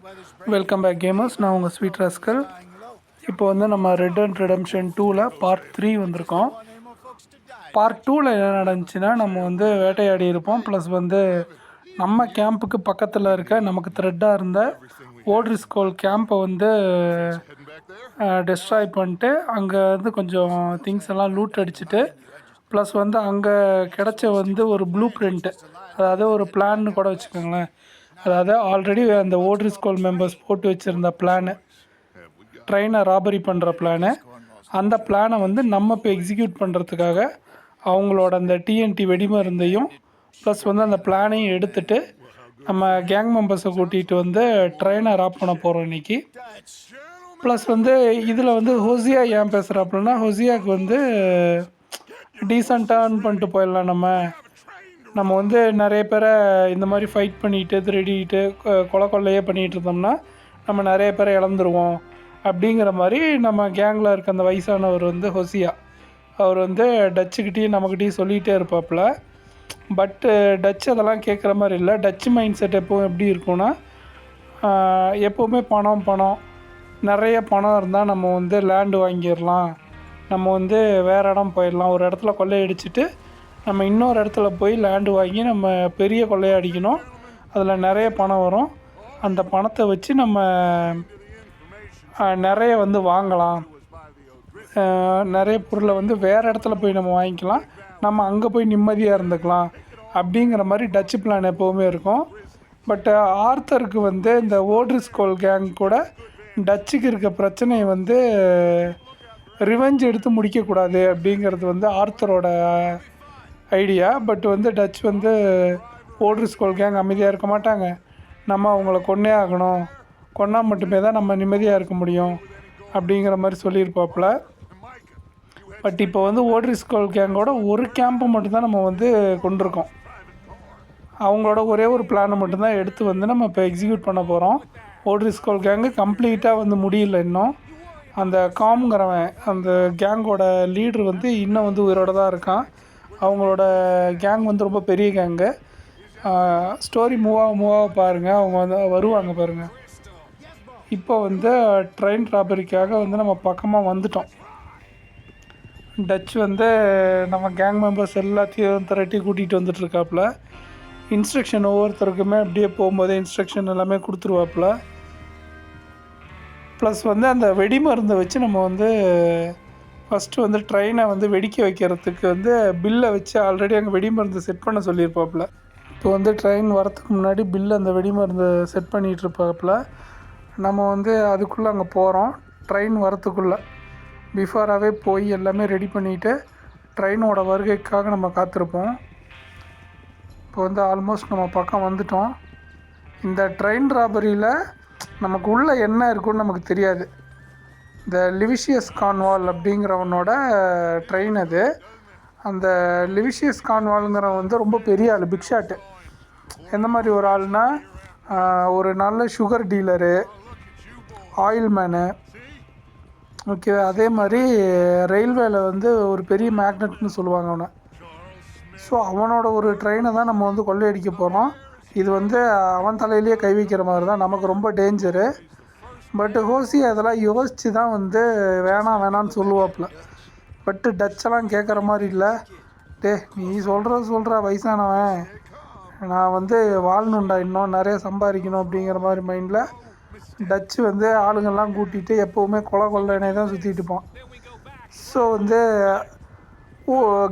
Welcome back gamers. நான் உங்கள் sweet rascal. இப்போ வந்து நம்ம ரெட் அண்ட் ரெடம்ஷன் 2ல் பார்ட் 3 வந்திருக்கோம். பார்ட் 2ல் என்ன நடந்துச்சுன்னா, நம்ம வந்து வேட்டையாடி இருப்போம். ப்ளஸ் வந்து நம்ம கேம்புக்கு பக்கத்தில் இருக்க நமக்கு த்ரெட்டாக இருந்த ஓட்ரிஸ்கோல் கேம்பை வந்து டெஸ்ட்ராய் பண்ணிட்டு அங்கே வந்து கொஞ்சம் திங்ஸ் எல்லாம் லூட் அடிச்சுட்டு, ப்ளஸ் வந்து அங்கே கிடச்ச வந்து ஒரு ப்ளூ பிரிண்ட்டு, அதாவது ஒரு பிளான்னு கூட வச்சுக்கோங்களேன். அதாவது ஆல்ரெடி அந்த ஓட்ரிஸ்கோல் மெம்பர்ஸ் போட்டு வச்சுருந்த பிளானு, ட்ரெயினை ராபரி பண்ணுற பிளானு, அந்த பிளானை வந்து நம்ம இப்போ எக்ஸிக்யூட் பண்ணுறதுக்காக அவங்களோட அந்த டிஎன்டி வெடிமருந்தையும் ப்ளஸ் வந்து அந்த பிளானையும் எடுத்துகிட்டு நம்ம கேங் மெம்பர்ஸை கூட்டிகிட்டு வந்து ட்ரெயினை ராப் பண்ண போகிறோம் இன்றைக்கி. ப்ளஸ் வந்து இதில் வந்து ஹொசியா ஏன் பேசுகிறாப்புலன்னா, ஹொசியாவுக்கு வந்து டீசெண்டாக பண்ணிட்டு போயிடலாம். நம்ம வந்து நிறைய பேரை இந்த மாதிரி ஃபைட் பண்ணிட்டு திருடிட்டு கொள்ளையே பண்ணிகிட்டு இருந்தோம்னா நம்ம நிறைய பேரை இழந்துருவோம் அப்படிங்கிற மாதிரி நம்ம கேங்கில் இருக்க அந்த வயசானவர் வந்து ஹொசியா, அவர் வந்து டச்சுக்கிட்டேயும் நம்மக்கிட்டேயும் சொல்லிகிட்டே இருப்பாப்புல. பட்டு டச் அதெல்லாம் கேட்குற மாதிரி இல்லை. டச்சு மைண்ட் செட் எப்போவும் எப்படி இருக்கும்னா, எப்போவுமே பணம் நிறைய பணம் இருந்தால் நம்ம வந்து லேண்டு வாங்கிடலாம், நம்ம வந்து வேறு இடம் போயிடலாம், ஒரு இடத்துல கொள்ளையடிச்சிட்டு நம்ம இன்னொரு இடத்துல போய் லேண்டு வாங்கி நம்ம பெரிய கொள்ளையடிக்கணும், அதில் நிறைய பணம் வரும், அந்த பணத்தை வச்சு நம்ம நிறைய வந்து வாங்கலாம், நிறைய பொருளை வந்து வேறு இடத்துல போய் நம்ம வாங்கிக்கலாம், நம்ம அங்கே போய் நிம்மதியாக இருந்துக்கலாம் அப்படிங்கிற மாதிரி டச்சு பிளான் எப்போவுமே இருக்கும். பட் ஆர்த்தருக்கு வந்து இந்த ஓட்ரிஸ்கோல் கேங் கூட டச்சுக்கு இருக்க பிரச்சனையை வந்து ரிவெஞ்ச் எடுத்து முடிக்கக்கூடாது அப்படிங்கிறது வந்து ஆர்த்தரோட ஐடியா. பட் வந்து டச் வந்து ஓட்ரிஸ்கோல் கேங் அமைதியாக இருக்க மாட்டாங்க, நம்ம அவங்கள கொன்னே ஆகணும், கொன்னால் மட்டுமே தான் நம்ம நிம்மதியாக இருக்க முடியும் அப்படிங்கிற மாதிரி சொல்லியிருப்பாப்புல. பட் இப்போ வந்து ஓட்ரிஸ்கோல் கேங்கோட ஒரு கேம்பை மட்டும்தான் நம்ம வந்து கொண்டிருக்கோம். அவங்களோட ஒரே ஒரு பிளானை மட்டும்தான் எடுத்து வந்து நம்ம இப்போ எக்ஸிக்யூட் பண்ண போகிறோம். ஓட்ரிஸ்கோல் கேங்கு கம்ப்ளீட்டாக வந்து முடியல இன்னும். அந்த காம்ங்கிறவன் அந்த கேங்கோட லீடர் வந்து இன்னும் வந்து உயிரோட தான் இருக்கான். அவங்களோட கேங் வந்து ரொம்ப பெரிய கேங்கு. ஸ்டோரி மூவாக பாருங்கள், அவங்க வந்து வருவாங்க பாருங்கள். இப்போ வந்து ட்ரெயின் ராபரிக்காக வந்து நம்ம பக்கமாக வந்துட்டோம். டச் வந்து நம்ம கேங் மெம்பர்ஸ் எல்லாத்தையும் திரட்டி கூட்டிகிட்டு வந்துட்டுருக்காப்புல. இன்ஸ்ட்ரக்ஷன் ஒவ்வொருத்தருக்குமே அப்படியே போகும்போதே இன்ஸ்ட்ரக்ஷன் எல்லாமே கொடுத்துருவாப்புல. ப்ளஸ் வந்து அந்த வெடிமருந்தை வச்சு நம்ம வந்து ஃபஸ்ட்டு வந்து ட்ரெயினை வந்து வெடிக்க வைக்கிறதுக்கு வந்து பில்லை வச்சு ஆல்ரெடி அங்கே வெடிமருந்து செட் பண்ண சொல்லியிருப்பாப்புல. இப்போ வந்து ட்ரெயின் வரத்துக்கு முன்னாடி பில்லு அந்த வெடிமருந்து செட் பண்ணிகிட்ருப்பாப்புல. நம்ம வந்து அதுக்குள்ளே அங்கே போகிறோம். ட்ரெயின் வரத்துக்குள்ளே பிஃபோராகவே போய் எல்லாமே ரெடி பண்ணிவிட்டு ட்ரெயினோட வருகைக்காக நம்ம காத்திருப்போம். இப்போ வந்து ஆல்மோஸ்ட் நம்ம பக்கம் வந்துட்டோம். இந்த ட்ரெயின் ராபரியில் நமக்கு உள்ளே என்ன இருக்குன்னு நமக்கு தெரியாது. இந்த லிவிஷியஸ் கான்வால் அப்படிங்கிறவனோட ட்ரெயின் அது. அந்த லிவிஷியஸ் கான்வாலுங்கிறவன் வந்து ரொம்ப பெரிய ஆள், பிக் ஷாட்டு. எந்த மாதிரி ஒரு ஆள்னா, ஒரு நல்ல sugar dealer, oil menu, okay, அதே மாதிரி ரயில்வேல வந்து ஒரு பெரிய மேக்னட்னு சொல்லுவாங்க அவனை. ஸோ அவனோட ஒரு ட்ரெயினை தான் நம்ம வந்து கொள்ளையடிக்க போகிறோம். இது வந்து அவன் தலையிலேயே கை வைக்கிற மாதிரி தான், நமக்கு ரொம்ப டேஞ்சரு. பட்டு ஹோசி அதெல்லாம் யோசித்து தான் வந்து வேணான்னு சொல்லுவாப்புல. பட்டு டச்செல்லாம் கேட்குற மாதிரி இல்லை. நீ சொல்கிற வயசானவன், நான் வந்து வாழணுண்டா, இன்னும் நிறைய சம்பாதிக்கணும் அப்படிங்கிற மாதிரி மைண்டில் டச்சு வந்து ஆளுங்கள்லாம் கூட்டிகிட்டு எப்போவுமே கொள்ளைனே தான் சுற்றிட்டு இருப்பான். ஸோ வந்து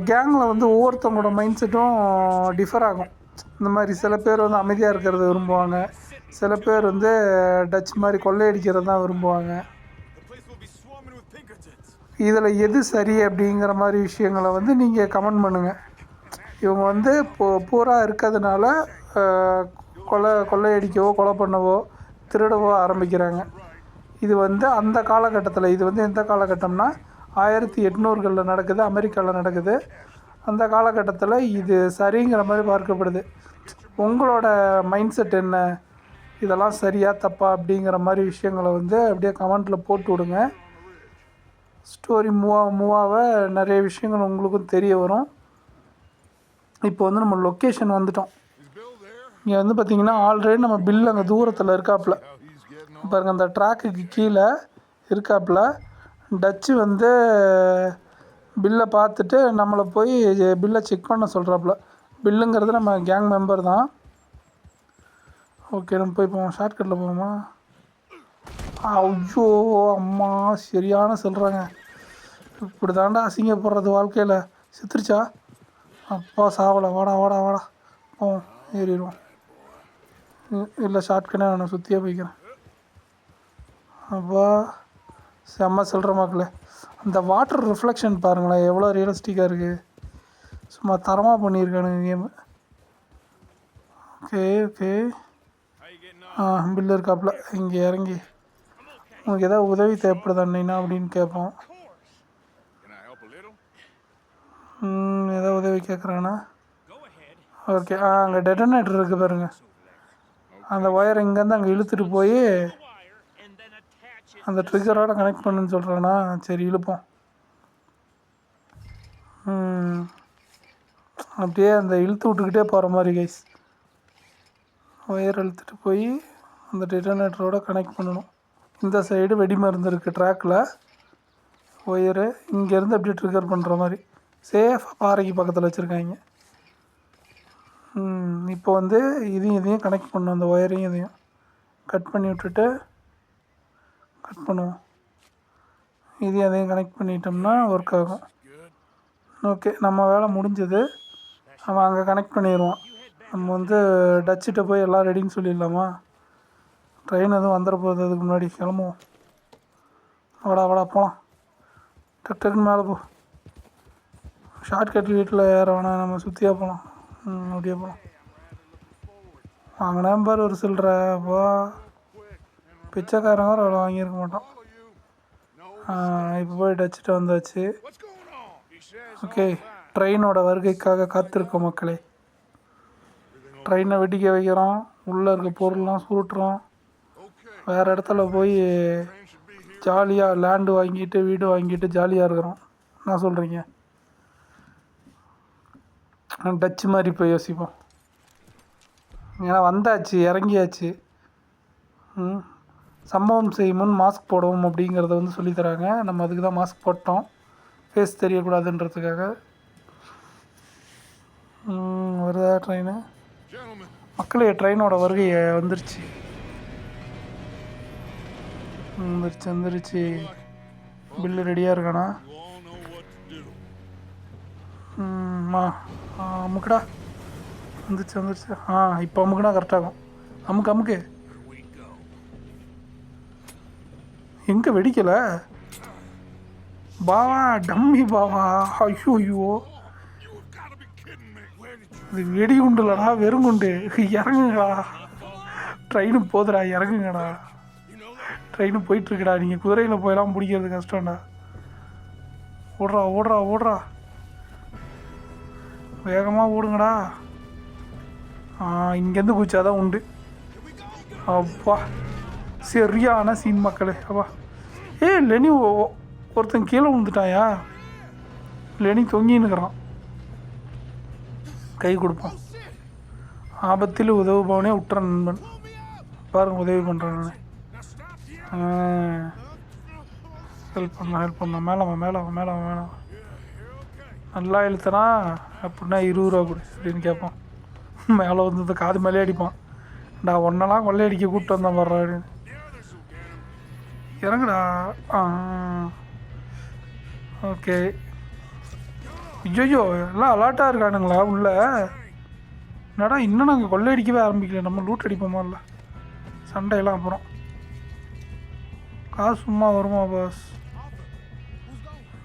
கேங்கில் வந்து ஒவ்வொருத்தவங்களோட மைண்ட் செட்டும் டிஃபர் ஆகும். இந்த மாதிரி சில பேர் வந்து அமைதியாக இருக்கிறத விரும்புவாங்க, சில பேர் வந்து டச் மாதிரி கொள்ளையடிக்கிறது தான் விரும்புவாங்க. இதில் எது சரி அப்படிங்கிற மாதிரி விஷயங்களை வந்து நீங்கள் கமெண்ட் பண்ணுங்கள். இவங்க வந்து பூரா இருக்கிறதுனால கொள்ளையடிக்கவோ கொலை பண்ணவோ திருடவோ ஆரம்பிக்கிறாங்க. இது வந்து அந்த காலகட்டத்தில், இது வந்து எந்த காலகட்டம்னா 1800களில் நடக்குது, அமெரிக்காவில் நடக்குது. அந்த காலகட்டத்தில் இது சரிங்கிற மாதிரி பார்க்கப்படுது. உங்களோட மைண்ட் செட் என்ன, இதெல்லாம் சரியா தப்பா அப்படிங்கிற மாதிரி விஷயங்களை வந்து அப்படியே கமெண்ட்டில் போட்டு விடுங்க. ஸ்டோரி மூவாக நிறைய விஷயங்கள் உங்களுக்கும் தெரிய வரும். இப்போ வந்து நம்ம லொக்கேஷன் வந்துட்டோம். இங்கே வந்து பார்த்திங்கன்னா ஆல்ரெடி நம்ம பில் அங்கே தூரத்தில் இருக்காப்புல. பாருங்கள் அந்த ட்ராக்குக்கு கீழே இருக்காப்புல டச்சு வந்து பில்லை பார்த்துட்டு நம்மளை போய் பில்லை செக் பண்ண சொல்கிறாப்புல. பில்லுங்கிறது நம்ம கேங் மெம்பர் தான். ஓகே நம்ம போய் போவோம், ஷார்ட்கட்டில் போவோமா? ஐயோ அம்மா சரியான சொல்கிறாங்க. இப்படி தாண்டா அசிங்கப்படுறது வாழ்க்கையில். செத்துருச்சா? அப்பா சாவலை. வாடா வாடா வாடா போவோம், ஏறிடுவோம். இல்லை ஷார்ட்கட்டே நான் சுற்றியே போய்க்கிறேன். அப்பா செம்ம சொல்கிற மக்களே. அந்த வாட்டர் ரிஃப்ளெக்ஷன் பாருங்களேன் எவ்வளோ ரியலிஸ்டிக்காக இருக்குது. சும்மா தரமாக பண்ணியிருக்கானுங்க கேமு. ஓகே ஓகே பில்லு இருக்காப்புல. இங்கே இறங்கி உங்களுக்கு எதாவது உதவி தேவைப்படுதாண்ணா அப்படின்னு கேட்போம். ஏதாவது உதவி கேட்குறாங்கண்ணா. ஓகே அங்கே டெட்டனேட்டர் இருக்குது பாருங்கள். அந்த ஒயர் இங்கேருந்து அங்கே இழுத்துட்டு போய் அந்த ட்ரிகரோட கனெக்ட் பண்ணுன்னு சொல்கிறாண்ணா. சரி இழுப்போம். அப்படியே அந்த இழுத்து விட்டுக்கிட்டே போகிற மாதிரி கைஸ். ஒயர் இழுத்துட்டு போய் அந்த டெட்டனேட்டரோட கனெக்ட் பண்ணணும். இந்த சைடு வெடி மருந்து இருக்குது ட்ராக்கில். ஒயரு இங்கேருந்து அப்படியே ட்ரிகர் பண்ணுற மாதிரி சேஃபாக பாறைக்கு பக்கத்தில் வச்சுருக்காங்க. இப்போ வந்து இதையும் கனெக்ட் பண்ணணும். அந்த ஒயரையும் இதையும் கட் பண்ணி விட்டுட்டு கட் பண்ணுவோம். அதையும் கனெக்ட் பண்ணிட்டோம்னா ஒர்க் ஆகும். ஓகே நம்ம வேலை முடிஞ்சது. அவன் அங்கே கனெக்ட் பண்ணிடுவான். நம்ம வந்து டச்சுகிட்ட போய் எல்லாம் ரெடின்னு சொல்லிடலாமா? ட்ரெயின் எதுவும் வந்துட போகுது, அதுக்கு முன்னாடி கிளம்புவோம். வாடா வாடா போகலாம். டக்குன்னு மேலே போ. ஷார்ட்கட் வீட்டில் ஏற வேணாம், நம்ம சுற்றியாக போகலாம். அப்படியே போகலாம். வாங்கினா பாரு ஒரு சில்லற. அப்பா பிச்சைக்காரங்க அவ்வளோ வாங்கியிருக்க மாட்டோம். இப்போ போய் டச்சுட்டு வந்தாச்சு. ஓகே ட்ரெயினோட வருகைக்காக காத்திருக்கோம் மக்களே. ட்ரெயினை வெடிக்க வைக்கிறோம். உள்ளே இருக்க பொருள்லாம் சுருட்டுறோம். வேறு இடத்துல போய் ஜாலியாக லேண்டு வாங்கிட்டு வீடு வாங்கிட்டு ஜாலியாக இருக்கிறோம். என்ன சொல்கிறீங்க? டச்சு மாதிரி போய் யோசிப்போம். ஏன்னா வந்தாச்சு, இறங்கியாச்சு. சம்பவம் செய்யும் முன் மாஸ்க் போடவும் அப்படிங்கிறத வந்து சொல்லித்தராங்க. நம்ம அதுக்கு தான் மாஸ்க் போட்டோம், ஃபேஸ் தெரியக்கூடாதுன்றதுக்காக. வருதா ட்ரெயின்? மக்களே ட்ரெயினோட வருகை வந்துருச்சு. வந்துருச்சு. பில்லு ரெடியாக இருக்கானா? அமுக்குடா. வந்துருச்சு. இப்போ அமுக்குனா கரெக்டாகும். அமுக்கு எங்கே வெடிக்கலை பாவா, டம்மி பாவா. ஐயோ இது வெடி குண்டு இல்லைடா, வெறுங்குண்டு. இறங்குங்கடா, ட்ரெயினு போதுடா, இறங்குங்கடா. ட்ரெயினு போயிட்டுருக்குடா. நீங்கள் குதிரையில் போயெல்லாம் பிடிக்கிறது கஷ்டம்டா. ஓடுறா வேகமாக ஓடுங்கடா. இங்கேருந்து குதிச்சாதான் உண்டு. அப்பா சரியான சீன் மக்களே. அப்பா லெனி ஒருத்தன் கீழே விழுந்துட்டாயா? லெனி தொங்கின்னுக்கிறான். கை கொடுப்பான். ஆபத்தில் உதவுபவனே உற்ற நண்பன். பாருங்க உதவி பண்ணுறான். ஹெல்ப் பண்ணலாம். மேலே நல்லா இழுத்தனா அப்படின்னா 20 ரூபா கொடு அப்படின்னு கேட்பான். மேலே வந்து காது மேலே அடிப்பான். நான் ஒன்றெல்லாம் கொள்ளையடிக்க கூப்பிட்டு வந்தேன் வர்றேன் அப்படின்னு. இறங்குடா. ஓகே. ஐயோ எல்லாம் அலாட்டாக இருக்கானுங்களா உள்ள? என்னடா இன்னும் நாங்கள் கொள்ளையடிக்கவே ஆரம்பிக்கல. நம்ம லூட் அடிப்போமா? இல்லை சண்டையெல்லாம் அப்புறம். காசு சும்மா வருமா பாஸ்?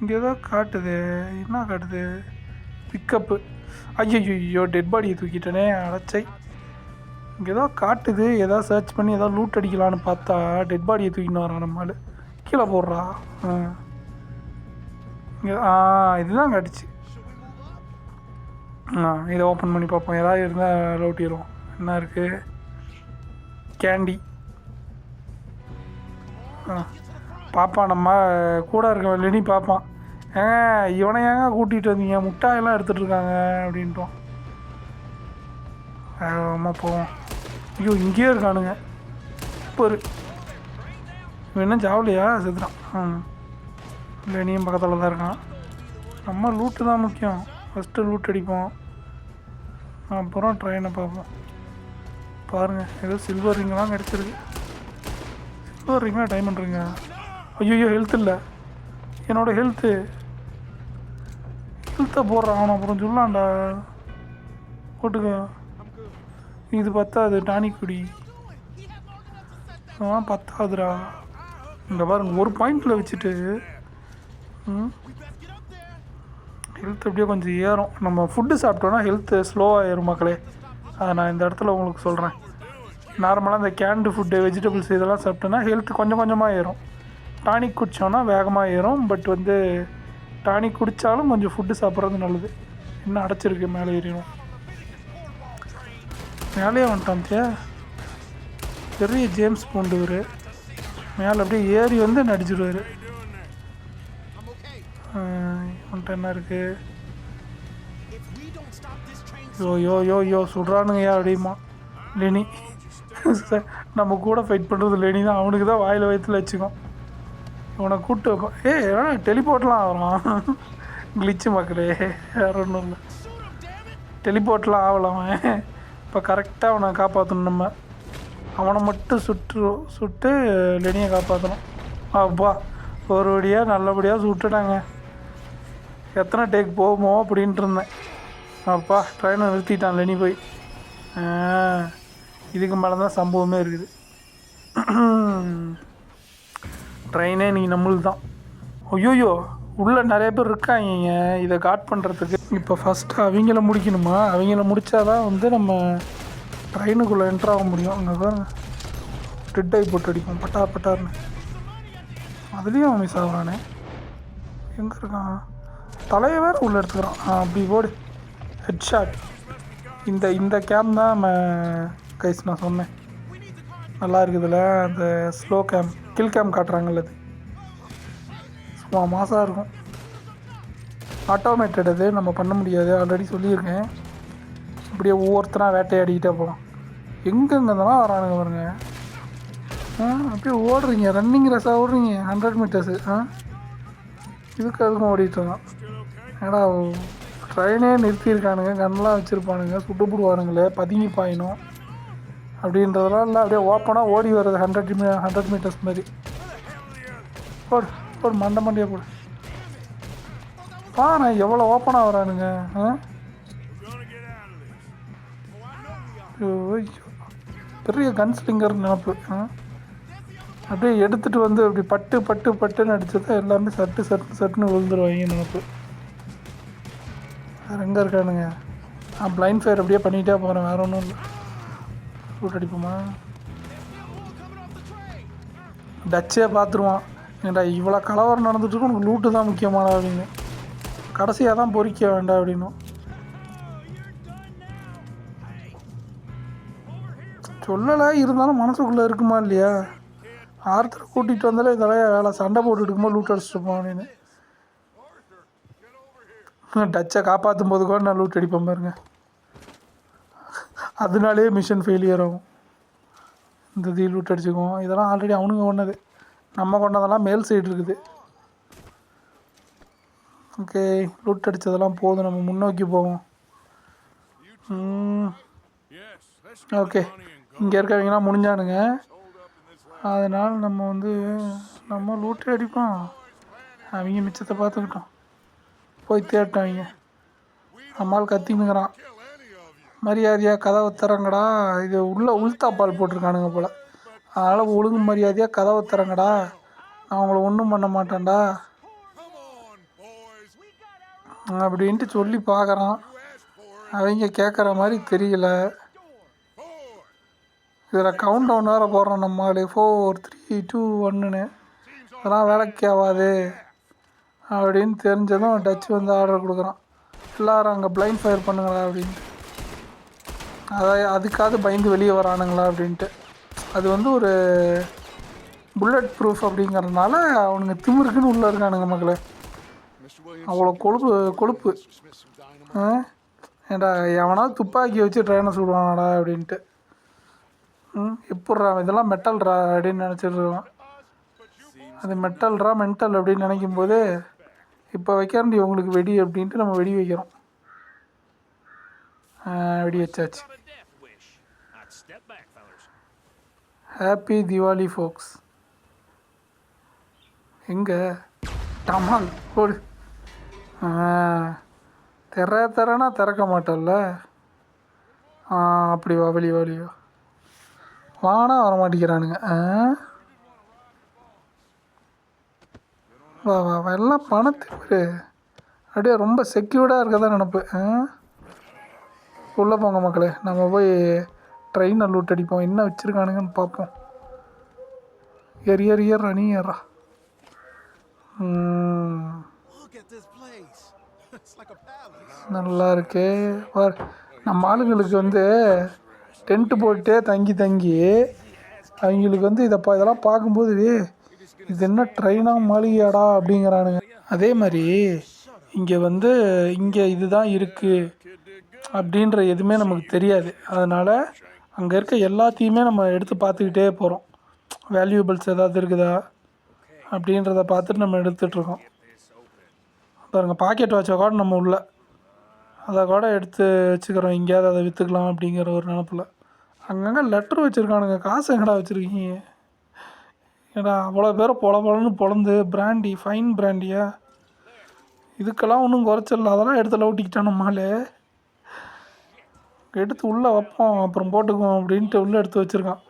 இங்கே ஏதோ காட்டுது. என்ன காட்டுது? பிக்கப்பு. ஐயோ டெட் பாடியை தூக்கிட்டேனே, அடைச்சை. இங்கே ஏதோ காட்டுது. ஏதாவது சர்ச் பண்ணி ஏதாவது லூட் அடிக்கலான்னு பார்த்தா டெட் பாடியை தூக்கின்னு வரான் நம்மளால். கீழே போடுறா. இங்கே இதுதான் காட்டுச்சு. இதை ஓப்பன் பண்ணி பார்ப்போம். ஏதாவது இருந்தால் லோட்டிடுவோம். என்ன இருக்குது? கேண்டி. பார்ப்பான். நம்ம கூட இருக்க லெனி பார்ப்பான். இவனை ஏங்க கூட்டிகிட்டு வந்தீங்க? முட்டாயெல்லாம் எடுத்துகிட்டு இருக்காங்க அப்படின்ட்டோம். வேகமாக போவோம். ஐயோ இங்கேயே இருக்கானுங்க. இப்போ இன்னும் ஜாவலியா செத்துறான். லெனியும் பக்கத்தில் தான் இருக்கான். நம்ம லூட்டு தான் முக்கியம். ஃபஸ்ட்டு லூட் அடிப்போம், அப்புறம் ட்ரெயினை பார்ப்போம். பாருங்கள், ஏதோ சில்வர் ரிங்கெலாம் கிடச்சிருக்கு. சில்வர் ரிங்கா டைமண்ட் ரிங்கா? ஐயோ ஹெல்த் இல்லை. என்னோடய ஹெல்த்தை போடுறான் அவனை. அப்புறம் சொல்லான்டா போட்டுக்க. இது பத்தாது, டானிக் குடி பத்தாதுடா. இந்த பாருங்க, ஒரு பாயிண்டில் வச்சுட்டு ஹெல்த் அப்படியே கொஞ்சம் ஏறும். நம்ம ஃபுட்டு சாப்பிட்டோன்னா ஹெல்த்து ஸ்லோவாக ஏறும் மக்களே. அதை நான் இந்த இடத்துல உங்களுக்கு சொல்கிறேன். நார்மலாக இந்த கேண்டு ஃபுட்டு, வெஜிடபிள்ஸ் இதெல்லாம் சாப்பிட்டோன்னா ஹெல்த் கொஞ்சம் கொஞ்சமாக ஏறும். டானிக் குடித்தோன்னா வேகமாக ஏறும். பட் வந்து டானிக் குடித்தாலும் கொஞ்சம் ஃபுட்டு சாப்பிட்றது நல்லது. இன்னும் அடைச்சிருக்கு, மேலே ஏறிடும். மேலேயே வந்துட்டான்த்தியா பெரிய ஜேம்ஸ் பூண்டு இவர். மேலே அப்படியே ஏறி வந்து நடிச்சிடுவார். வந்துட்டு என்ன இருக்குது? யோ சுடுறானுங்கய்யா அப்படிமா லெனி. நம்ம கூட ஃபைட் பண்ணுறது லெனி தான். அவனுக்கு தான் வாயில் வயிற்றுல வச்சுக்கோம். இவனை கூப்பிட்டு வைப்போம். டெலிபோர்ட்லாம் ஆகலாம். கிளிச்சு மக்களே, வேறு ஒன்றும் இல்லை. டெலிபோர்ட்லாம் ஆகலாம். இப்போ கரெக்டாக அவனை காப்பாற்றணும். நம்ம அவனை மட்டும் சுட்டு லெனியை காப்பாற்றணும். அப்பா ஒரு வழியாக நல்லபடியாக சுட்டுட்டாங்க. எத்தனை டேக் போகுமோ அப்படின்ட்டு இருந்தேன். அப்பா ட்ரெயினை நிறுத்திட்டான் லெனி போய். இதுக்கு மேலே தான் சம்பவமே இருக்குது. ட்ரெயினே நீ நம்மளுக்கு தான். ஐயோயோ உள்ளே நிறைய பேர் இருக்காங்க இதை காட் பண்ணுறதுக்கு. இப்போ ஃபஸ்ட்டு அவங்கள முடிக்கணுமா? அவங்கள முடித்தாதான் வந்து நம்ம ட்ரெயினுக்குள்ளே என்ட்ரு ஆக முடியும். அங்கே தான் டெட் ஆகி போட்டு அடிக்கும் பட்டார்னு. அதுலேயும் அவன் மிஸ் ஆகிறானே. எங்கே இருக்கான்? தலையை வேறு உள்ளே எடுத்துக்கிறான். அப்படி போடு ஹெட்ஷாட். இந்த கேம் தான் நம்ம கைஸ் நான் சொன்னேன் நல்லா இருக்குதுல்ல. அந்த ஸ்லோ கேம், கில் கேம் காட்டுறாங்கல்ல, அது சும்மா மாசாக இருக்கும். ஆட்டோமேட்டட், அது நம்ம பண்ண முடியாது, ஆல்ரெடி சொல்லியிருக்கேன். அப்படியே ஒவ்வொருத்தராக வேட்டையாடிக்கிட்டே போகலாம். எங்கெங்கெல்லாம் வரானுங்க பாருங்க. அப்படியே ஓடுறீங்க, ரன்னிங் ரேஸாக ஓடுறீங்க 100 மீட்டர்ஸு. இதுக்கு அதுக்கும் ஓடிட்டு இருக்கான். ஏடா ட்ரெயினே நிறுத்தியிருக்கானுங்க, கண்ணெலாம் வச்சுருப்பானுங்க, சுட்டு போடுவானுங்களே, பதுங்கி பாயணும் அப்படின்றதெல்லாம் இல்லை. அப்படியே ஓப்பனாக ஓடி வர்றது 100 மீட்டர்ஸ் மாதிரி. போடு மண்டையாக போடு. பாரு எவ்வளோ ஓப்பனாக வரானுங்க. பெரிய கன்ஸ்லிங்கர் நினப்பு. அப்படியே எடுத்துகிட்டு வந்து அப்படி பட்டுன்னு அடிச்சதா எல்லாமே சட்டுன்னு விழுந்துருவாங்க நினப்பு. வேறு எங்கே இருக்கானுங்க? பிளைண்ட் ஃபயர் அப்படியே பண்ணிகிட்டே போகிறேன், வேறு ஒன்றும் இல்லை. ரூட் அடிப்போமா? டச்சே பார்த்துருவான். ஏன்டா இவ்வளோ கலவரம் நடந்துட்டுருக்கு, உனக்கு லூட்டு தான் முக்கியமானா அப்படின்னு. கடைசியாக தான் பொறிக்க வேண்டாம் அப்படின்னும் சொல்லலை. இருந்தாலும் மனசுக்குள்ளே இருக்குமா இல்லையா? ஆர்த்தரை கூட்டிகிட்டு வந்தாலே இதெல்லாம் வேலை. சண்டை போட்டுட்டு இருக்கும்போது லூட் அடிச்சுட்டுப்போம் அப்படின்னு. டச்சை காப்பாற்றும் போது கூட நான் லூட் அடிப்பேன் பாருங்க. அதனாலே மிஷன் ஃபெயிலியர் ஆகும். இந்த லூட் அடிச்சுக்குவோம். இதெல்லாம் ஆல்ரெடி அவனுங்க கொண்டது. நம்ம கொண்டதெல்லாம் மேல் சைடு இருக்குது. ஓகே, லூட் அடித்ததெல்லாம் போதும், நம்ம முன்னோக்கி போவோம். ஓகே, இங்கே இருக்கவங்கலாம் முடிஞ்சானுங்க. அதனால் நம்ம வந்து நம்ம லூட்டே அடிப்போம். அவங்க மிச்சத்தை பார்த்துக்கிட்டோம். போய் தேட்டவங்க. நம்மால் கத்தினுங்கிறான், மரியாதையாக கதவை தரங்கடா. இது உள்ளே உள்தாப்பால் போட்டிருக்கானுங்க போல். அதனால் ஒழுங்கு மரியாதையாக கதவை தரங்கடா, நான் அவங்கள ஒன்றும் பண்ண மாட்டேன்டா அப்படின்ட்டு சொல்லி பார்க்குறான். அவங்க கேட்குற மாதிரி தெரியல. இதில் கவுண்ட் டவுன் வேறு போடுறோம் நம்மளே. 4 3 2 1ன்னு. அதெல்லாம் வேலைக்கு ஆகாது அப்படின்னு தெரிஞ்சதும் டச் வந்து ஆர்டர் கொடுக்குறான். எல்லோரும் அங்கே பிளைண்ட் ஃபயர் பண்ணுங்களா அப்படின்ட்டு. அதுக்காவது பயந்து வெளியே வரானுங்களா அப்படின்ட்டு. அது வந்து ஒரு புல்லட் ப்ரூஃப் அப்படிங்கிறதுனால அவனுங்க திமிருக்குன்னு உள்ளே இருக்கானுங்க மக்களே. அவ்வளோ கொழுப்பு. ஏண்டா எவனாவது துப்பாக்கி வச்சு ட்ரெயினை சுடுவானாடா அப்படின்ட்டு. எப்பட்றா இதெல்லாம் மெட்டல்ரா அப்படின்னு நினச்சிட்ருக்கான். அது மெட்டல்ரா மென்டல் அப்படின்னு நினைக்கும் போது இப்போ வைக்கிறண்டி உங்களுக்கு வெடி அப்படின்ட்டு நம்ம வெடி வைக்கிறோம். வெடி வச்சாச்சு. ஹாப்பி தீபாவளி ஃபோக்ஸ். எங்கே டமால் போடு. திறனா திறக்க மாட்டல்ல. அப்படி வா வெளியோ வானா வர மாட்டேங்கிறானுங்க. வா எல்லாம் பணத்துக்கு அப்படியே ரொம்ப செக்யூர்டாக இருக்கதான் நினப்பு. உள்ளே போங்க மக்களே, நம்ம போய் ட்ரெயினை லூட் அடிப்போம். என்ன வச்சுருக்கானுங்கன்னு பார்ப்போம். ஏறா நீ ஏறா. நல்லா இருக்கே. நம்ம ஆளுங்களுக்கு வந்து டென்ட்டு போட்டு தங்கி அவங்களுக்கு வந்து இதெல்லாம் பார்க்கும்போது இது என்ன ட்ரெயினாக மாளிகையாடா அப்படிங்கிறானுங்க. அதே மாதிரி இங்கே வந்து இங்கே இதுதான் இருக்குது அப்படின்ற எதுவுமே நமக்கு தெரியாது. அதனால் அங்கே இருக்க எல்லாத்தையுமே நம்ம எடுத்து பார்த்துக்கிட்டே போகிறோம். வேல்யூபிள்ஸ் ஏதாவது இருக்குதா அப்படின்றத பார்த்துட்டு நம்ம எடுத்துகிட்ருக்கோம். பாருங்கள், பாக்கெட் வாட்சை கூட நம்ம உள்ள அதை கூட எடுத்து வச்சுக்கிறோம். எங்கேயாவது அதை விற்றுக்கலாம் அப்படிங்கிற ஒரு நினப்பில். அங்கங்கே லெட்ரு வச்சுருக்கானுங்க. காசு எங்கடா வச்சுருக்கீங்க? ஏடா அவ்வளோ பேரை பொலன்னு பொழந்து பிராண்டி, ஃபைன் பிராண்டியா, இதுக்கெல்லாம் ஒன்றும் குறைச்சிடல. அதெல்லாம் எடுத்து லவுட்டிக்கிட்டான் நம்மளே. எடுத்து உள்ளே வைப்போம், அப்புறம் போட்டுக்குவோம் அப்படின்ட்டு உள்ளே எடுத்து வச்சுருக்கான்.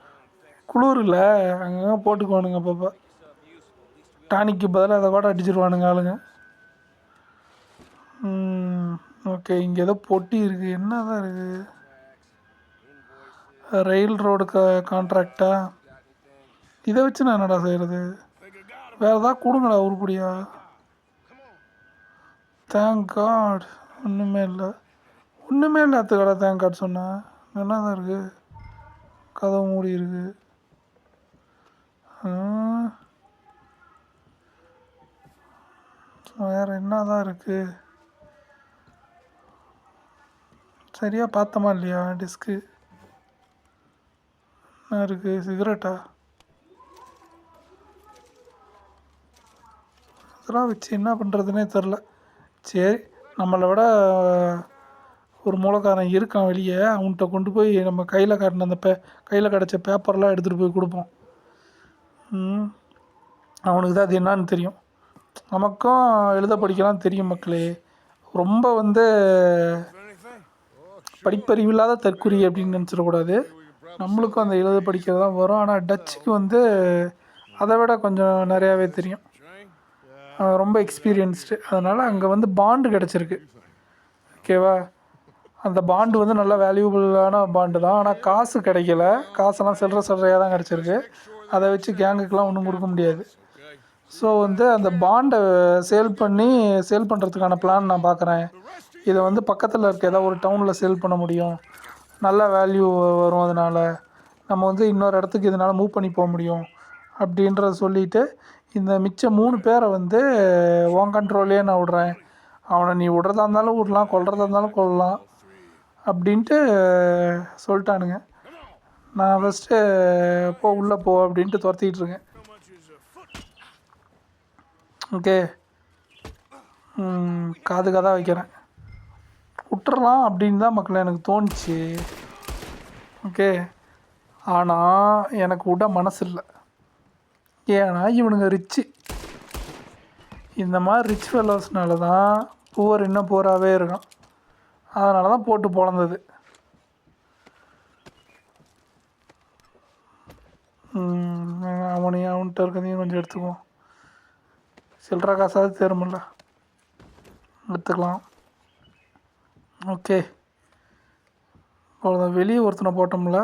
குளிரில் அங்கங்கே போட்டுக்குவானுங்க. அப்பப்போ டானிக்கு பதிலாக அதை கூட அடிச்சிருவானுங்க ஆளுங்க. ஓகே, இங்கே ஏதோ பொட்டி இருக்குது. என்ன தான் இருக்குது? ரயில் ரோடு கான்ட்ராக்டா? இதை வச்சு நான் என்னடா செய்கிறது? வேறு ஏதாவது கொடுங்கடா உருப்படியா. Thank God. ஒன்றுமே இல்லை அத்துக்கடா. தேங்க் காட் சொன்னேன். என்ன தான் இருக்குது? கதவு மூடி இருக்குது. வேறு என்ன தான் இருக்குது? சரியாக பார்த்தோமா இல்லையா? டிஸ்க்கு என்ன இருக்குது? சிகரெட்டா? இதெல்லாம் வச்சு என்ன பண்ணுறதுனே தெரில. சரி, நம்மளை விட ஒரு மூலக்காரன் இருக்கான் வெளியே. அவன்கிட்ட கொண்டு போய் நம்ம கையில் காட்டின அந்த கையில் கிடச்ச பேப்பர்லாம் எடுத்துகிட்டு போய் கொடுப்போம். அவனுக்கு தான் அது என்னான்னு தெரியும். நமக்கும் எழுத படிக்கலாம் தெரியும் மக்களே. ரொம்ப வந்து படிப்பறிவு இல்லாத தற்குறி அப்படின்னு நினச்சிடக்கூடாது. நம்மளுக்கும் அந்த எழுத படிக்கிறது தான் வரும். ஆனால் டச்சுக்கு வந்து அதை விட கொஞ்சம் நிறையாவே தெரியும். ரொம்ப எக்ஸ்பீரியன்ஸ்டு. அதனால் அங்கே வந்து பாண்டு கிடச்சிருக்கு. ஓகேவா? அந்த பாண்டு வந்து நல்ல வேல்யூபிளான பாண்டு தான். ஆனால் காசு கிடைக்கல. காசெல்லாம் சில்லறையாக தான் கிடச்சிருக்கு. அதை வச்சு கேங்குக்கெலாம் ஒன்றும் கொடுக்க முடியாது. ஸோ வந்து அந்த பாண்டை சேல் பண்ணுறதுக்கான பிளான் நான் பார்க்குறேன். இதை வந்து பக்கத்தில் இருக்க ஏதாவது ஒரு டவுனில் சேல் பண்ண முடியும். நல்ல வேல்யூ வரும். அதனால் நம்ம வந்து இன்னொரு இடத்துக்கு இதனால் மூவ் பண்ணி போக முடியும் அப்படின்றத சொல்லிவிட்டு, இந்த மிச்சம் 3 பேரை வந்து உன் கண்ட்ரோல்லே நான் விட்றேன். அவனை நீ விட்றதா இருந்தாலும் விடலாம், கொல்றதா இருந்தாலும் கொல்லலாம் அப்படின்ட்டு சொல்லிட்டானுங்க. நான் ஃபஸ்ட்டு உள்ளே போ அப்படின்ட்டு துரத்திக்கிட்டு இருக்கேன். ஓகே, காதுக்காக தான் வைக்கிறேன். விட்டுறலாம் அப்படின்னு தான் மக்கள் எனக்கு தோணுச்சு. ஓகே, ஆனால் எனக்கு விட மனசு இல்லை. ஏன்னா இவனுங்க ரிச்சு. இந்த மாதிரி ரிச் ஃபெல்லோஸ்னால தான் புவர் இன்னும் புவராகவே இருக்கான். அதனால தான் போட்டு பொழந்தது. அவன்கிட்ட இருக்கிறதையும் கொஞ்சம் எடுத்துக்குவோம். சில்லற காசாவது தேருமில்ல, எடுத்துக்கலாம். ஓகே, அவ்வளோதான். வெளியே ஒருத்தனை போட்டோம்ல,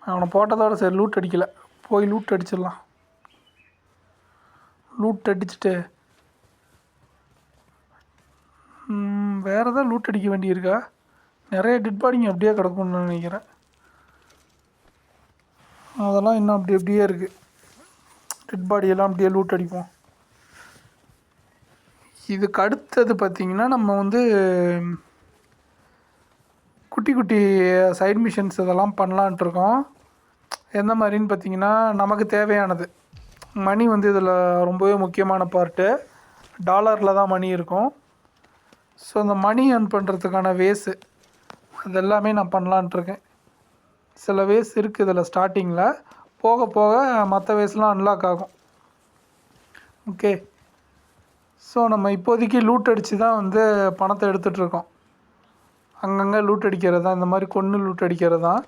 அவனை போட்டதோட சரி, லூட் அடிக்கலை. போய் லூட் அடிச்சிடலாம். லூட் அடிச்சுட்டு வேறு எதாவது லூட் அடிக்க வேண்டியிருக்கா? நிறைய டெட் பாடிங்க அப்படியே கிடக்கும்னு நினைக்கிறேன். அதெல்லாம் இன்னும் அப்படியே இருக்குது. டெட் பாடியெல்லாம் அப்படியே லூட் அடிப்போம். இதுக்கு அடுத்தது பார்த்திங்கன்னா, நம்ம வந்து குட்டி குட்டி சைட் மிஷன்ஸ் இதெல்லாம் பண்ணலான்ட்ருக்கோம். எந்த மாதிரின்னு பார்த்திங்கன்னா, நமக்கு தேவையானது மணி வந்து இதில் ரொம்பவே முக்கியமான பார்ட்டு. டாலரில் தான் மணி இருக்கும். ஸோ இந்த மணி ஏர்ன் பண்ணுறதுக்கான வேஸு அது எல்லாமே நான் பண்ணலான்ட்ருக்கேன். சில வேஸ் இருக்குது இதில் ஸ்டார்டிங்கில், போக போக மற்ற வேஸ்லாம் அன்லாக் ஆகும். ஓகே, ஸோ நம்ம இப்போதைக்கு லூட் அடித்து தான் வந்து பணத்தை எடுத்துகிட்ருக்கோம். அங்கங்கே லூட் அடிக்கிறது தான், இந்த மாதிரி கொன்று லூட் அடிக்கிறது தான்.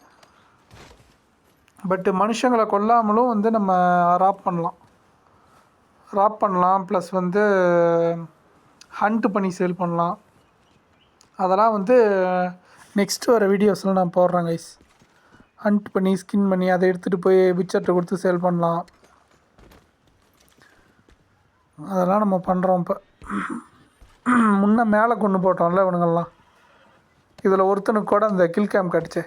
பட்டு மனுஷங்களை கொல்லாமலும் வந்து நம்ம ராப் பண்ணலாம். ப்ளஸ் வந்து ஹண்ட் பண்ணி சேல் பண்ணலாம். அதெல்லாம் வந்து நெக்ஸ்ட்டு வர வீடியோஸில் நான் போடுறேன் கைஸ். ஹண்ட் பண்ணி ஸ்கின் பண்ணி அதை எடுத்துகிட்டு போய் பிக்சர்கிட்ட கொடுத்து சேல் பண்ணலாம். அதெல்லாம் நம்ம பண்ணுறோம். இப்போ முன்னே மேலே கொண்டு போட்டோம்ல இவனுங்கள்லாம், இதில் ஒருத்தனுக்கு கூட அந்த கில் கேம் கட்டுச்சு.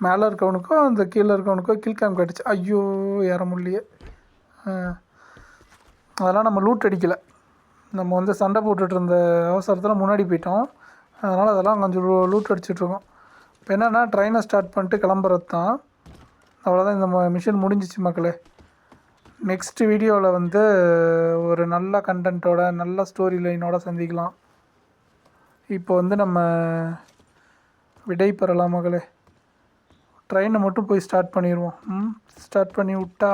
மேலே இருக்கவனுக்கோ அந்த கீழே இருக்கவனுக்கோ கில் கேம் கட்டுச்சு. ஐயோ ஏற முடியலையே. அதெல்லாம் நம்ம லூட் அடிக்கலை, நம்ம வந்து சண்டை போட்டுட்டு இருந்த அவசரத்தில் முன்னாடி போயிட்டோம். அதனால் அதெல்லாம் கொஞ்சம் லூட் அடிச்சிட்ருக்கோம். இப்போ என்னென்னா ட்ரெயினை ஸ்டார்ட் பண்ணிட்டு கிளம்புறது தான். அவ்வளோதான், இந்த மிஷன் முடிஞ்சிச்சு மக்களே. நெக்ஸ்ட்டு வீடியோவில் வந்து ஒரு நல்ல கண்டென்ட்டோட நல்ல ஸ்டோரி லைனோட சந்திக்கலாம். இப்போ வந்து நம்ம விடை பெறலாம் மக்களே. ட்ரெயினை மட்டும் போய் ஸ்டார்ட் பண்ணிடுவோம். ஸ்டார்ட் பண்ணி விட்டா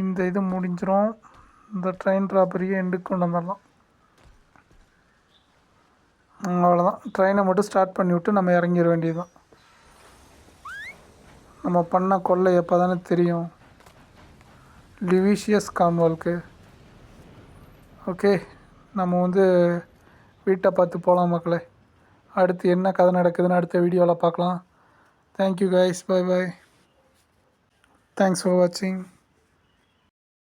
இந்த இது முடிஞ்சிடும். இந்த ட்ரெயின் ட்ராப்பரியை எண்டுக்கு கொண்டு வந்துடலாம். அவ்வளோதான், ட்ரெயினை மட்டும் ஸ்டார்ட் பண்ணி விட்டு நம்ம இறங்கிட வேண்டியது தான். நம்ம பண்ண கொள்ளை எப்போ தானே தெரியும் லிவிஷியஸ் கான்வால்க்கு. ஓகே, நம்ம வந்து வீட்டை பார்த்து போகலாம் மக்களே. அடுத்து என்ன கதை நடக்குதுன்னு அடுத்த வீடியோவில் பார்க்கலாம். Thank you guys, bye bye. Thanks for வாட்சிங்.